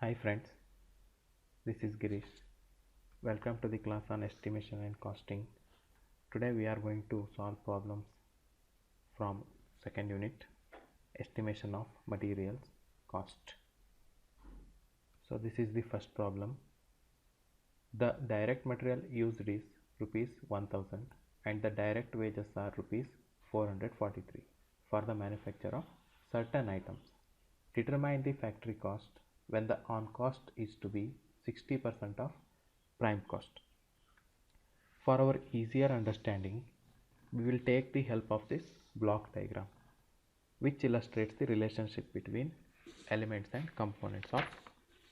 Hi friends, this is Girish. Welcome to the class on estimation and costing. Today we are going to solve problems from second unit, estimation of materials cost. So this is the first problem. The direct material used is rupees 1000 and the direct wages are rupees 443 for the manufacture of certain items. Determine the factory cost when the on cost is to be 60% of prime cost. For our easier understanding, we will take the help of this block diagram, which illustrates the relationship between elements and components of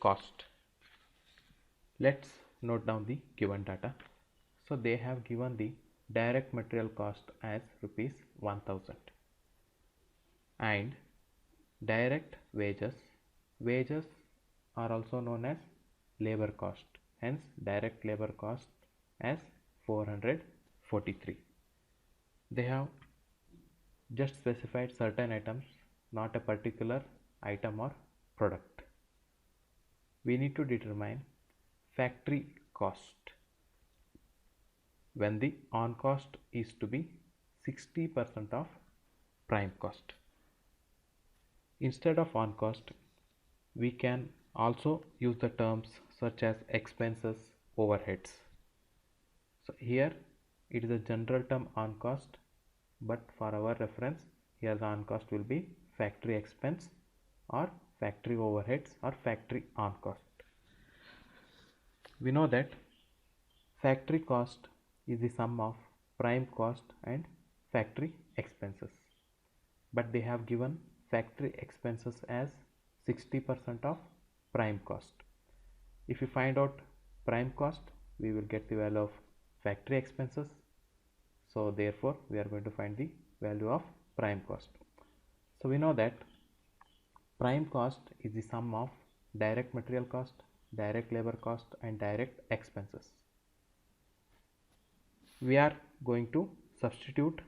cost. Let's note down the given data. So they have given the direct material cost as rupees 1000 and direct wages are also known as labor cost, hence direct labor cost as 443. They have just specified certain items, not a particular item or product. We need to determine factory cost when the on cost is to be 60% of prime cost. Instead of on cost, we can also use the terms such as expenses, overheads. So here it is a general term on cost, but for our reference here the on cost will be factory expense or factory overheads or factory on cost. We know that factory cost is the sum of prime cost and factory expenses, but they have given factory expenses as 60% of prime cost. If we find out prime cost, we will get the value of factory expenses. So therefore we are going to find the value of prime cost. So we know that prime cost is the sum of direct material cost, direct labor cost and direct expenses. We are going to substitute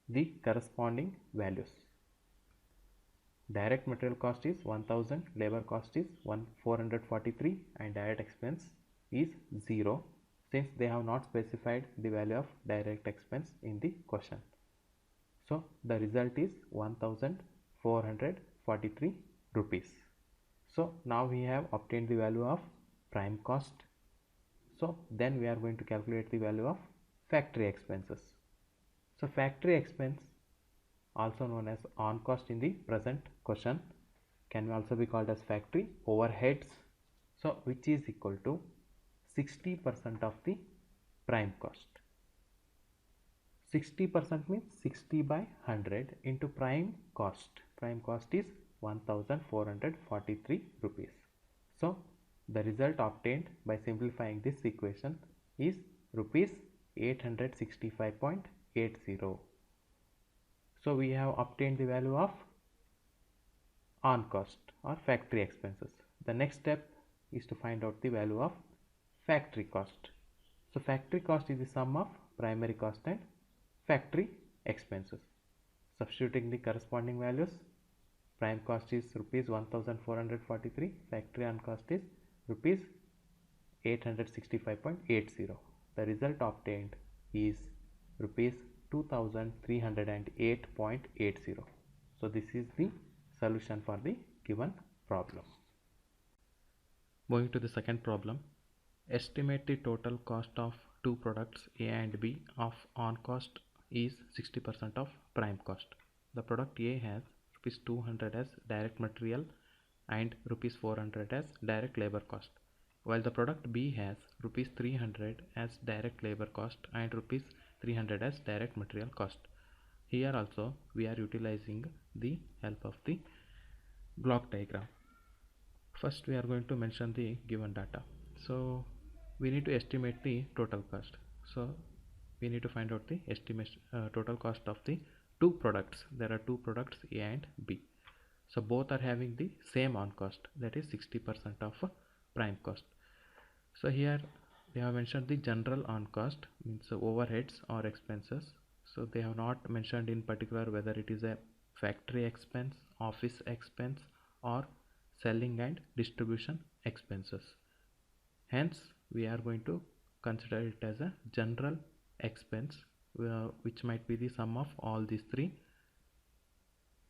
the corresponding values. Direct material cost is 1000, labor cost is 443 and direct expense is 0, since they have not specified the value of direct expense in the question. So the result is 1443 rupees. So now we have obtained the value of prime cost. So then we are going to calculate the value of factory expenses. So factory expense, also known as on cost in the present question, can also be called as factory overheads, so which is equal to 60% of the prime cost. 60% means 60 by 100 into prime cost. Prime cost is 1443 rupees. So the result obtained by simplifying this equation is rupees 865.80. So we have obtained the value of on cost or factory expenses. The next step is to find out the value of factory cost. So factory cost is the sum of primary cost and factory expenses. Substituting the corresponding values, prime cost is rupees 1443, factory on cost is rupees 865.80. The result obtained is rupees 2308.80. So this is the solution for the given problem. Moving to the second problem, estimate the total cost of two products A and B of on cost is 60% of prime cost. The product A has rupees 200 as direct material and rupees 400 as direct labor cost, while the product B has rupees 300 as direct labor cost and rupees 300 as direct material cost. Here also we are utilizing the help of the block diagram. First we are going to mention the given data. So we need to estimate the total cost. So we need to find out the estimation total cost of the two products. There are two products A and B. So both are having the same on cost, that is 60% of prime cost. So here they have mentioned the general on cost, means overheads or expenses. So they have not mentioned in particular whether it is a factory expense, office expense or selling and distribution expenses. Hence, we are going to consider it as a general expense, which might be the sum of all these three.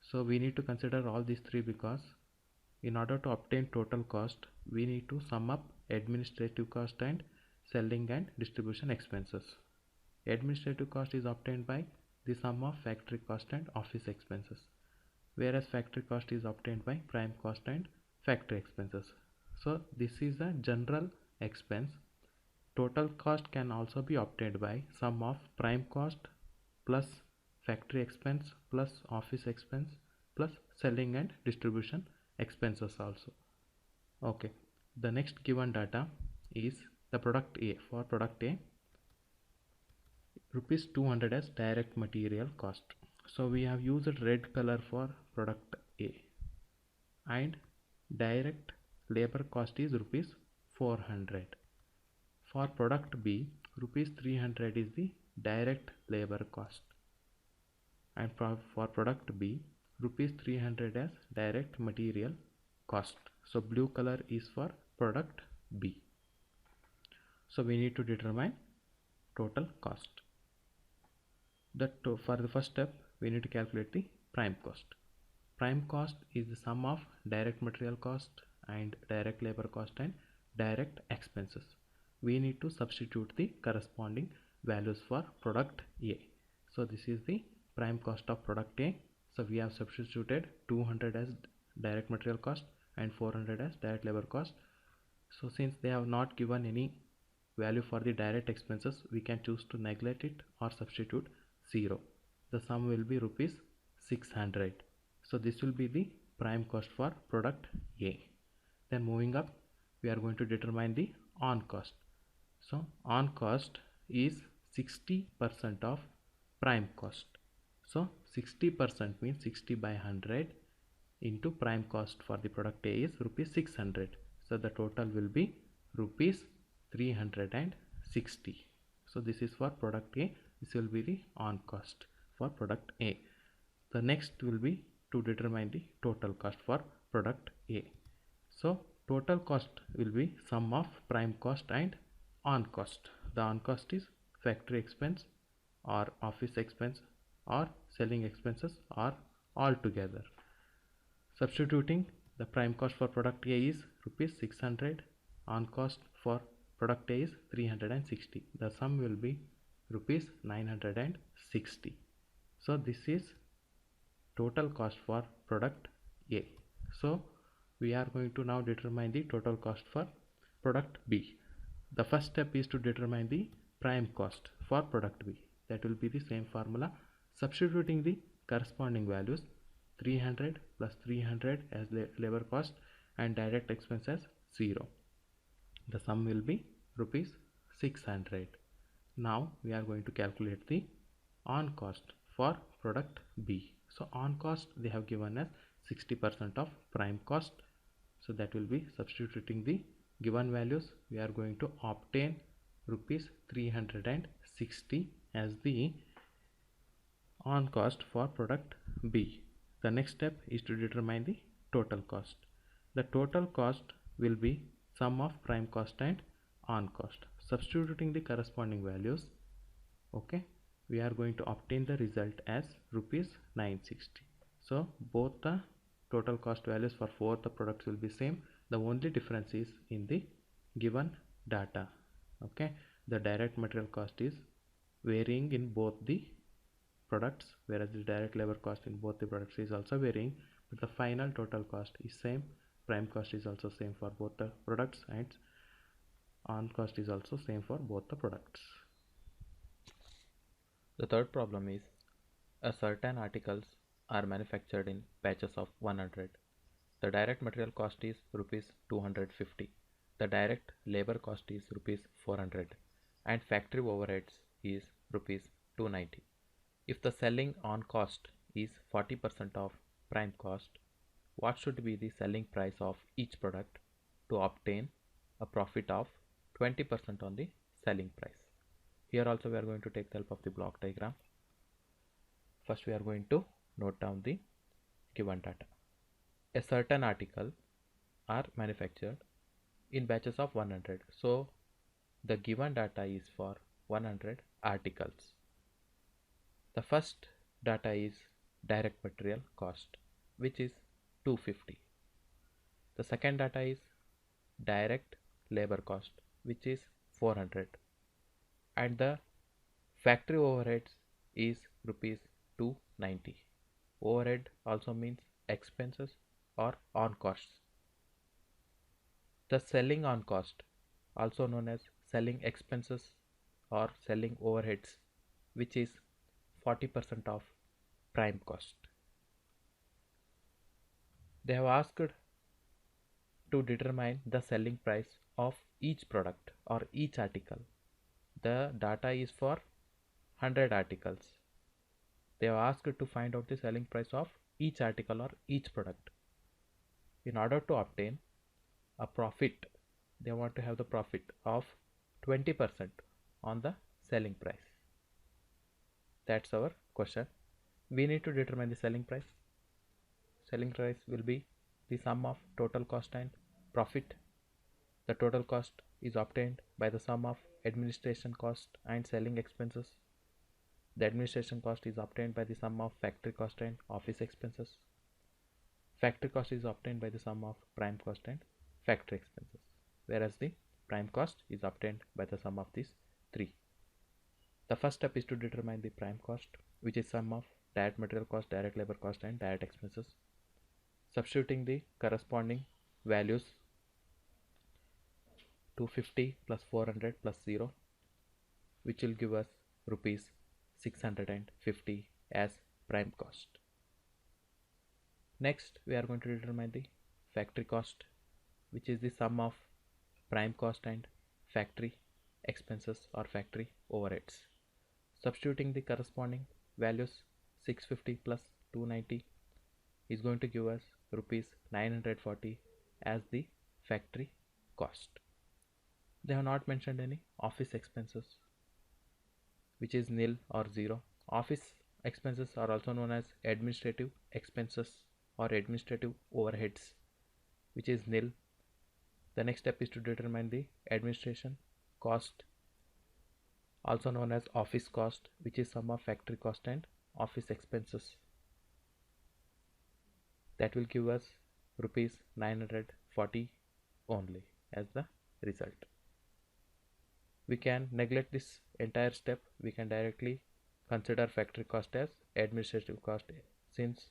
So we need to consider all these three because in order to obtain total cost, we need to sum up administrative cost and selling and distribution expenses. Administrative cost is obtained by the sum of factory cost and office expenses, whereas factory cost is obtained by prime cost and factory expenses. So this is a general expense. Total cost can also be obtained by sum of prime cost plus factory expense plus office expense plus selling and distribution expenses also. Okay, the next given data is the product A. For product A, rupees 200 as direct material cost. So we have used red color for product A, and direct labor cost is rupees 400. For product B, rupees 300 is the direct labor cost, and for product B, rupees 300 as direct material cost. So blue color is for product B. So we need to determine total cost. For the first step, we need to calculate the prime cost. Prime cost is the sum of direct material cost and direct labor cost and direct expenses. We need to substitute the corresponding values for product A. So this is the prime cost of product A. So we have substituted 200 as direct material cost and 400 as direct labor cost. So since they have not given any value for the direct expenses, we can choose to neglect it or substitute 0. The sum will be rupees 600. So this will be the prime cost for product A. Then moving up, we are going to determine the on cost. So on cost is 60% of prime cost. So 60% means 60 by 100 into prime cost for the product A is rupees 600. So the total will be rupees 360. So this is for product A. This will be the on cost for product A. The next will be to determine the total cost for product A. So total cost will be sum of prime cost and on cost. The on cost is factory expense or office expense or selling expenses or all together. Substituting the prime cost for product A is rupees 600, on cost for product A is 360. The sum will be rupees 960. So this is total cost for product A. So we are going to now determine the total cost for product B. The first step is to determine the prime cost for product B. That will be the same formula, substituting the corresponding values 300 plus 300 as labor cost and direct expense as 0. The sum will be rupees 600. Now we are going to calculate the on cost for product B. So on cost they have given us 60% of prime cost. So that will be substituting the given values. We are going to obtain rupees 360 as the on cost for product B. The next step is to determine the total cost. The total cost will be sum of prime cost and on cost. Substituting the corresponding values, okay, we are going to obtain the result as rupees 960. So both the total cost values for both the products will be same. The only difference is in the given data. Okay, the direct material cost is varying in both the products, whereas the direct labor cost in both the products is also varying, but the final total cost is same. Prime cost is also same for both the products and on cost is also same for both the products. The third problem is a certain articles are manufactured in batches of 100. The direct material cost is rupees 250. The direct labor cost is rupees 400 and factory overheads is rupees 290. If the selling on cost is 40% of prime cost, what should be the selling price of each product to obtain a profit of 20% on the selling price? Here also we are going to take the help of the block diagram. First we are going to note down the given data. A certain article are manufactured in batches of 100. So the given data is for 100 articles. The first data is direct material cost, which is 250. The second data is direct labor cost, which is 400. And the factory overheads is rupees 290. Overhead also means expenses or on costs. The selling on cost, also known as selling expenses or selling overheads, which is 40% of prime cost. They have asked to determine the selling price of each product or each article. The data is for 100 articles. They have asked to find out the selling price of each article or each product. In order to obtain a profit, they want to have the profit of 20% on the selling price. That's our question. We need to determine the selling price. Selling price will be the sum of total cost and profit. The total cost is obtained by the sum of administration cost and selling expenses. The administration cost is obtained by the sum of factory cost and office expenses. Factory cost is obtained by the sum of prime cost and factory expenses, whereas the prime cost is obtained by the sum of these three. The first step is to determine the prime cost, which is sum of direct material cost, direct labor cost and direct expenses. Substituting the corresponding values, 250 plus 400 plus 0, which will give us rupees 650 as prime cost. Next, we are going to determine the factory cost, which is the sum of prime cost and factory expenses or factory overheads. Substituting the corresponding values, 650 plus 290 is going to give us rupees 940 as the factory cost. They have not mentioned any office expenses, which is nil or 0. Office expenses are also known as administrative expenses or administrative overheads, which is nil. The next step is to determine the administration cost, also known as office cost, which is sum of factory cost and office expenses. That will give us rupees 940 only as the result. We can neglect this entire step. We can directly consider factory cost as administrative cost since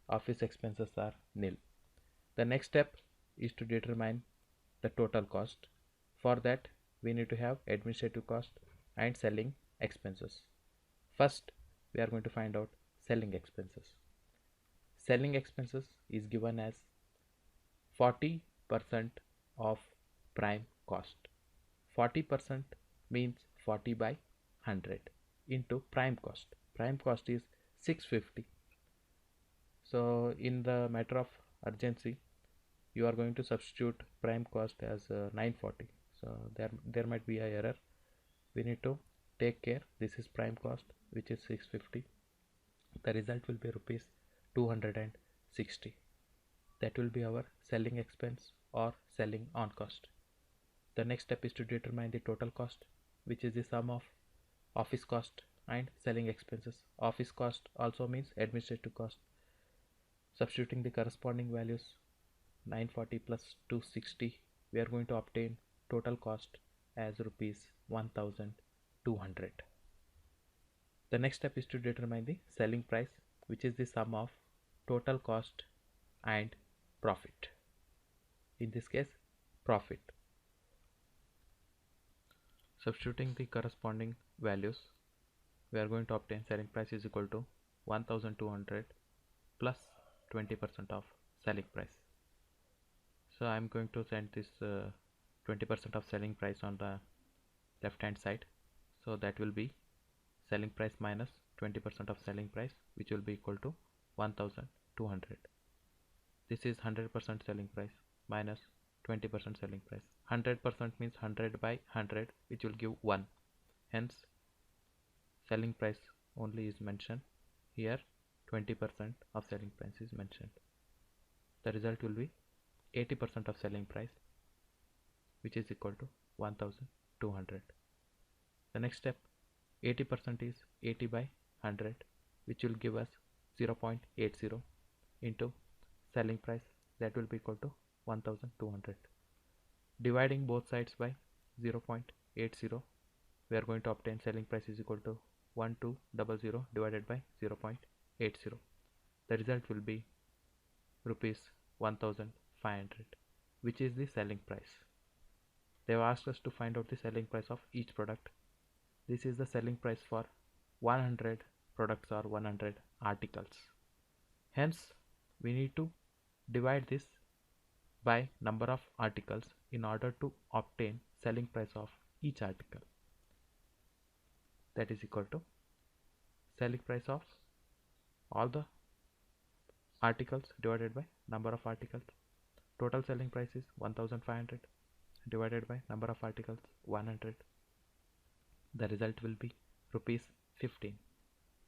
office expenses are nil. The next step is to determine the total cost. For that, we need to have administrative cost and selling expenses. First, we are going to find out selling expenses. Selling expenses is given as 40% of prime cost. 40% means 40 by 100 into prime cost. Prime cost is 650. So in the matter of urgency, you are going to substitute prime cost as 940. So there might be a error. We need to take care. This is prime cost, which is 650. The result will be rupees 260. That will be our selling expense or selling on cost. The next step is to determine the total cost, which is the sum of office cost and selling expenses. Office cost also means administrative cost. Substituting the corresponding values, 940 plus 260, we are going to obtain total cost as rupees 1200. The next step is to determine the selling price, which is the sum of total cost and profit. In this case, profit. Substituting the corresponding values, we are going to obtain selling price is equal to 1200 plus 20% of selling price. So I am going to send this 20% of selling price on the left hand side. So that will be selling price minus 20% of selling price, which will be equal to 1200. This is 100% selling price minus 20% selling price. 100% means 100 by 100, which will give 1. Hence selling price only is mentioned here. 20% of selling price is mentioned. The result will be 80% of selling price, which is equal to 1200. The next step, 80% is 80 by 100, which will give us 0.80 into selling price, that will be equal to 1200. Dividing both sides by 0.80, we are going to obtain selling price is equal to 1200 divided by 0.80. The result will be rupees 1500, which is the selling price. They have asked us to find out the selling price of each product. This is the selling price for 100 products or 100 articles. Hence, we need to divide this by number of articles in order to obtain selling price of each article. That is equal to selling price of all the articles divided by number of articles. Total selling price is 1500 divided by number of articles 100. The result will be rupees 15.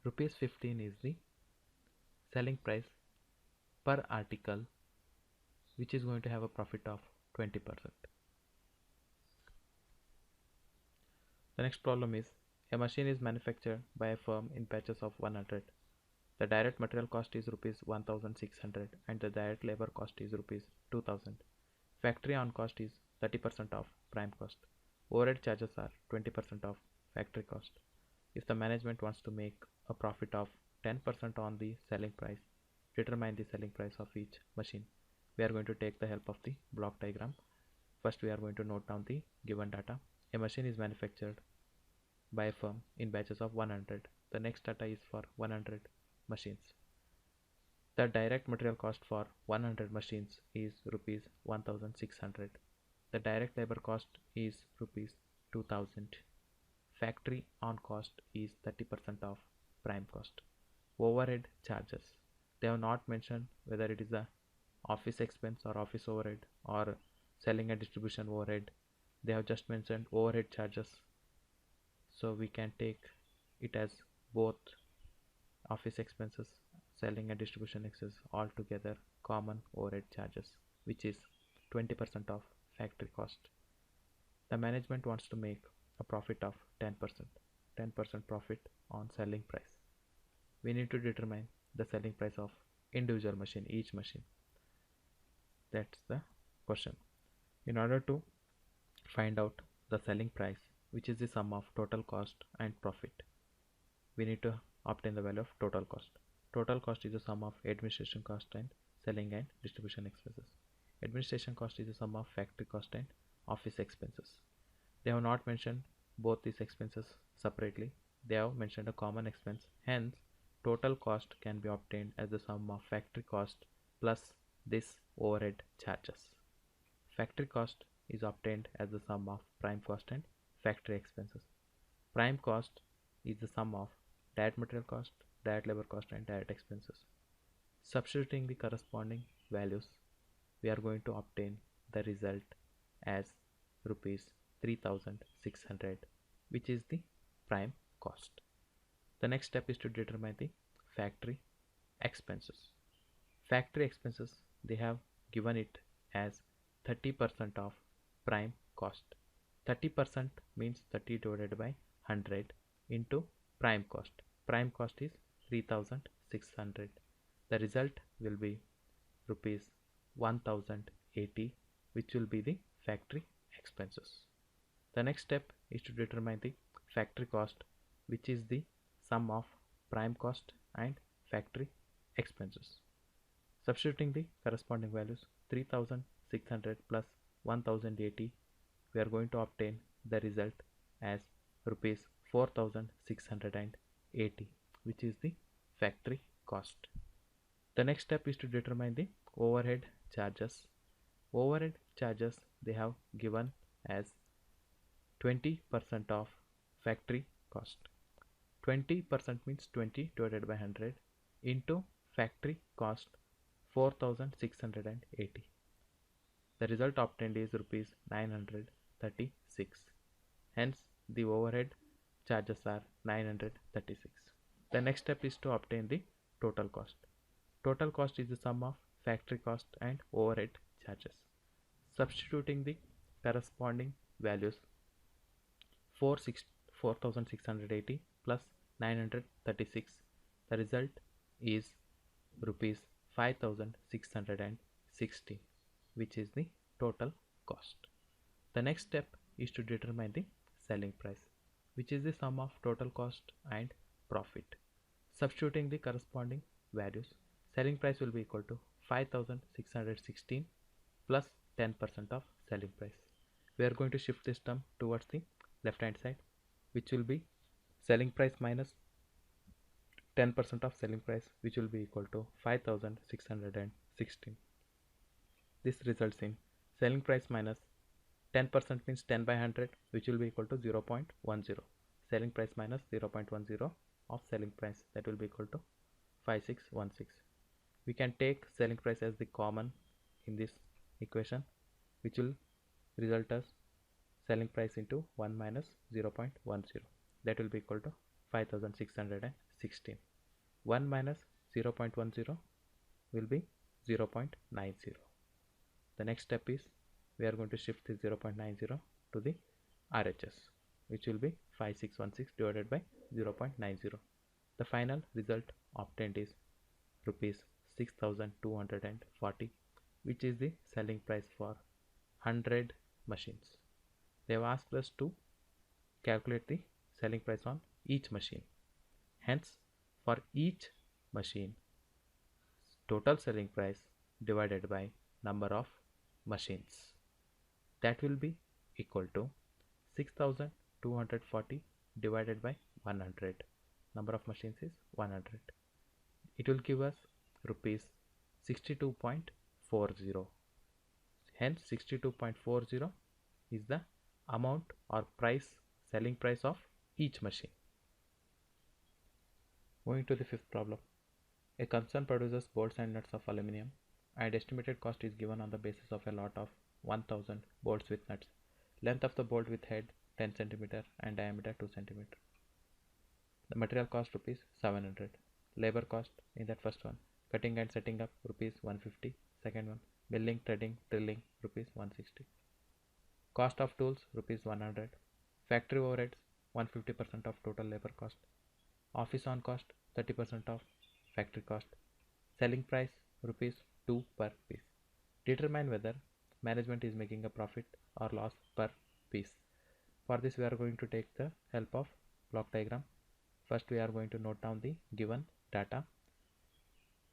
Rupees 15 is the selling price per article, which is going to have a profit of 20%. The next problem is, a machine is manufactured by a firm in batches of 100. The direct material cost is rupees 1600 and the direct labor cost is rupees 2000. Factory on cost is 30% of prime cost. Overhead charges are 20% of factory cost. If the management wants to make a profit of 10% on the selling price, determine the selling price of each machine. We are going to take the help of the block diagram. First, we are going to note down the given data. A machine is manufactured by a firm in batches of 100. The next data is for 100 machines. The direct material cost for 100 machines is rupees 1600. The direct labor cost is rupees 2000. Factory on cost is 30% of prime cost. Overhead charges, they have not mentioned whether it is a office expense or office overhead or selling and distribution overhead. They have just mentioned overhead charges, so we can take it as both office expenses, selling and distribution expenses all together, common overhead charges, which is 20% of factory cost. The management wants to make a profit of 10% profit on selling price. We need to determine the selling price of individual machine, each machine. That's the question. In order to find out the selling price, which is the sum of total cost and profit, we need to obtain the value of total cost. Total cost is the sum of administration cost and selling and distribution expenses. Administration cost is the sum of factory cost and office expenses. They have not mentioned both these expenses separately. They have mentioned a common expense. Hence, total cost can be obtained as the sum of factory cost plus this overhead charges. Factory cost is obtained as the sum of prime cost and factory expenses. Prime cost is the sum of direct material cost, direct labor cost and direct expenses. Substituting the corresponding values, we are going to obtain the result as rupees 3600, which is the prime cost. The next step is to determine the factory expenses. Factory expenses, they have given it as 30% of prime cost. 30% means 30 divided by 100 into prime cost. Prime cost is 3600. The result will be rupees 1080, which will be the factory expenses. The next step is to determine the factory cost, which is the sum of prime cost and factory expenses. Substituting the corresponding values, 3600 plus 1080, we are going to obtain the result as rupees 4680, which is the factory cost. The next step is to determine the overhead charges. Overhead charges, they have given as 20% of factory cost. 20% means 20 divided by 100 into factory cost 4680. The result obtained is rupees 936. Hence, the overhead charges are 936. The next step is to obtain the total cost. Total cost is the sum of factory cost and overhead charges. Substituting the corresponding values 4680 plus 936, the result is rupees 5660, which is the total cost. The next step is to determine the selling price, which is the sum of total cost and profit. Substituting the corresponding values, selling price will be equal to 5616 plus 10% of selling price. We are going to shift this term towards the left hand side, which will be selling price minus 10% of selling price, which will be equal to 5616. This results in selling price minus 10% means 10 by 100, which will be equal to 0.10. Selling price minus 0.10 of selling price, that will be equal to 5616. We can take selling price as the common in this equation, which will result as selling price into 1 minus 0.10, that will be equal to 5616. 1 minus 0.10 will be 0.90. The next step is we are going to shift this 0.90 to the RHS, which will be 5616 divided by 0.90. The final result obtained is rupees 6240, which is the selling price for 100 machines. They have asked us to calculate the selling price on each machine. Hence, for each machine, total selling price divided by number of machines, that will be equal to 6240 divided by 100. Number of machines is 100. It will give us rupees 62.40. Hence 62.40 is the amount or price, selling price of each machine. Moving to the fifth problem. A concern produces bolts and nuts of aluminum, and estimated cost is given on the basis of a lot of 1000 bolts with nuts. Length of the bolt with head 10 cm and diameter 2 cm. The material cost rupees 700. Labor cost in that first one, cutting and setting up rupees 150. Second one, milling, threading, drilling rupees 160. Cost of tools rupees 100. Factory overheads 150% of total labor cost. Office on cost 30% of factory cost. Selling price rupees 2 per piece. Determine whether management is making a profit or loss per piece. For this we are going to take the help of block diagram. First we are going to note down the given data.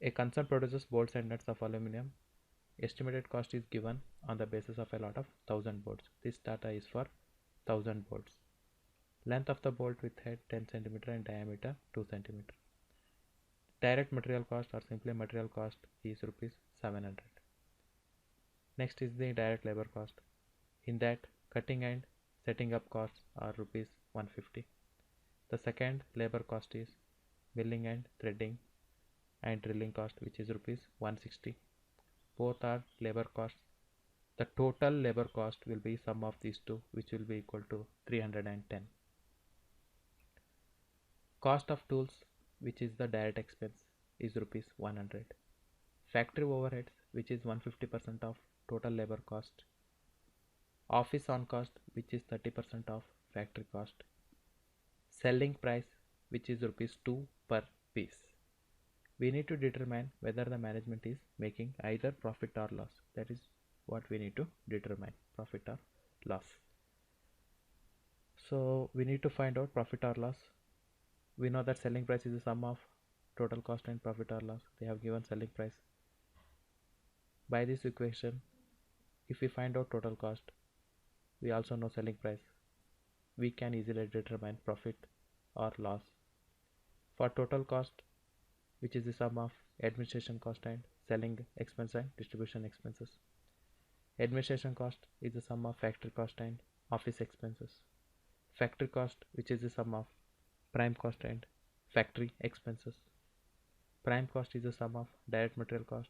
A concern produces bolts and nuts of aluminum. Estimated cost is given on the basis of a lot of 1000 bolts. This data is for 1000 bolts. Length of the bolt with head 10 cm and diameter 2 cm. Direct material cost or simply material cost is rupees 700. Next is the direct labor cost. In that, cutting and setting up costs are rupees 150. The second labor cost is milling and threading and drilling cost, which is rupees 160. Both are labor costs. The total labor cost will be sum of these two, which will be equal to 310. Cost of tools, which is the direct expense, is rupees 100. Factory overheads, which is 150% of total labor cost. Office on cost, which is 30% of factory cost. Selling price, which is rupees 2 per piece. We need to determine whether the management is making either profit or loss. That is what we need to determine, profit or loss. So we need to find out profit or loss. We know that selling price is the sum of total cost and profit or loss. They have given selling price. By this equation, if we find out total cost, we also know selling price. We can easily determine profit or loss. For total cost, which is the sum of administration cost and selling expense and distribution expenses. Administration cost is the sum of factory cost and office expenses. Factory cost, which is the sum of prime cost and factory expenses. Prime cost is the sum of direct material cost,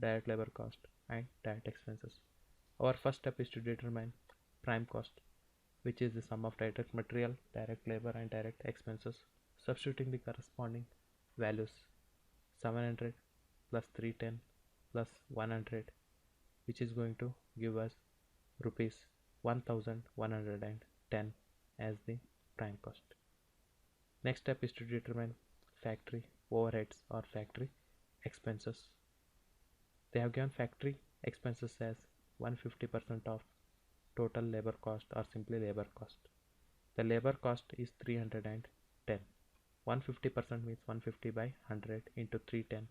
direct labor cost and direct expenses. Our first step is to determine prime cost, which is the sum of direct material, direct labor and direct expenses. Substituting the corresponding values 700 plus 310 plus 100 which is going to give us rupees 1110 as the prime cost. Next step is to determine factory overheads or factory expenses. They have given factory expenses as 150% of total labor cost or simply labor cost. The labor cost is 310. 150% means 150 by 100 into 310.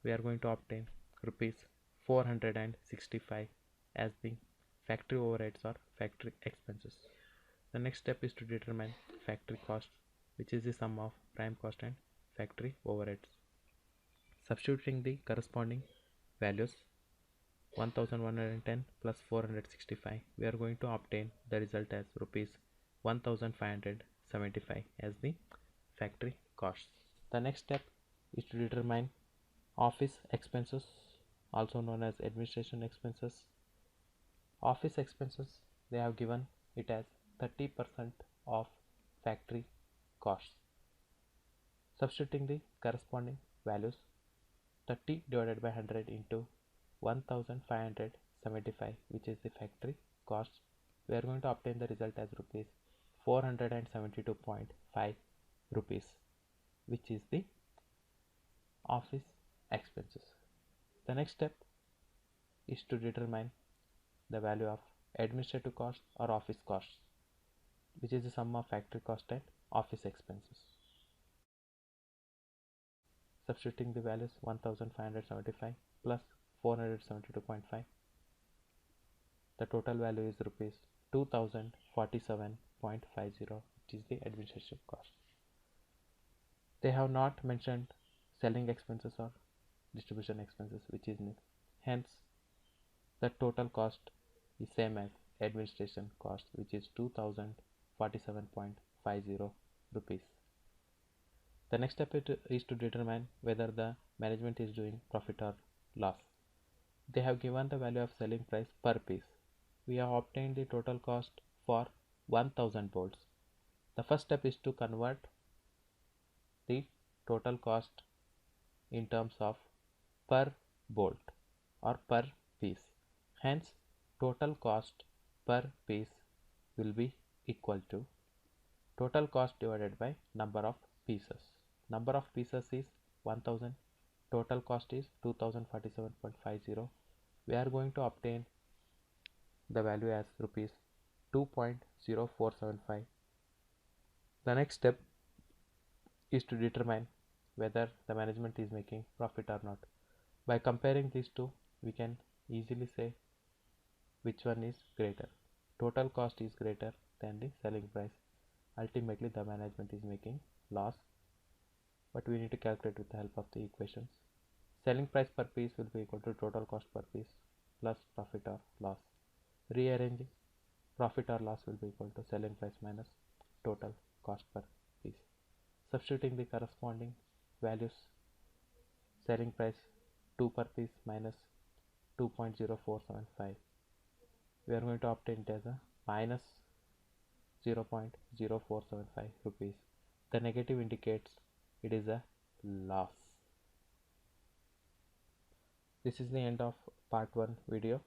We are going to obtain rupees 465 as the factory overheads or factory expenses. The next step is to determine factory costs, which is the sum of prime cost and factory overheads. Substituting the corresponding values 1110 plus 465, we are going to obtain the result as rupees 1575 as the factory costs. The next step is to determine office expenses, also known as administration expenses. Office expenses, they have given it as 30% of factory costs. Substituting the corresponding values 30 divided by 100 into 1575, which is the factory cost, we are going to obtain the result as rupees 472.5 rupees, which is the office expenses. The next step is to determine the value of administrative costs or office costs, which is the sum of factory cost and office expenses. Substituting the values 1575 plus 472.5, the total value is rupees 2047.50, which is the administration cost. They have not mentioned selling expenses or distribution expenses, which is nil. Hence, the total cost is same as administration cost, which is 2047.50 rupees. The next step is to determine whether the management is doing profit or loss. They have given the value of selling price per piece. We have obtained the total cost for 1000 bolts. The first step is to convert the total cost in terms of per bolt or per piece. Hence, total cost per piece will be equal to total cost divided by number of pieces. Number of pieces is 1000, total cost is 2047.50. We are going to obtain the value as rupees 2.0475. The next step is to determine whether the management is making profit or not. By comparing these two, we can easily say which one is greater. Total cost is greater than the selling price. Ultimately, the management is making loss, but we need to calculate with the help of the equations. Selling price per piece will be equal to total cost per piece plus profit or loss. Rearranging, profit or loss will be equal to selling price minus total cost per piece. Substituting the corresponding values, selling price 2 per piece minus 2.0475, we are going to obtain it as a minus 0.0475 rupees. The negative indicates it is a loss. This is the end of part 1 video.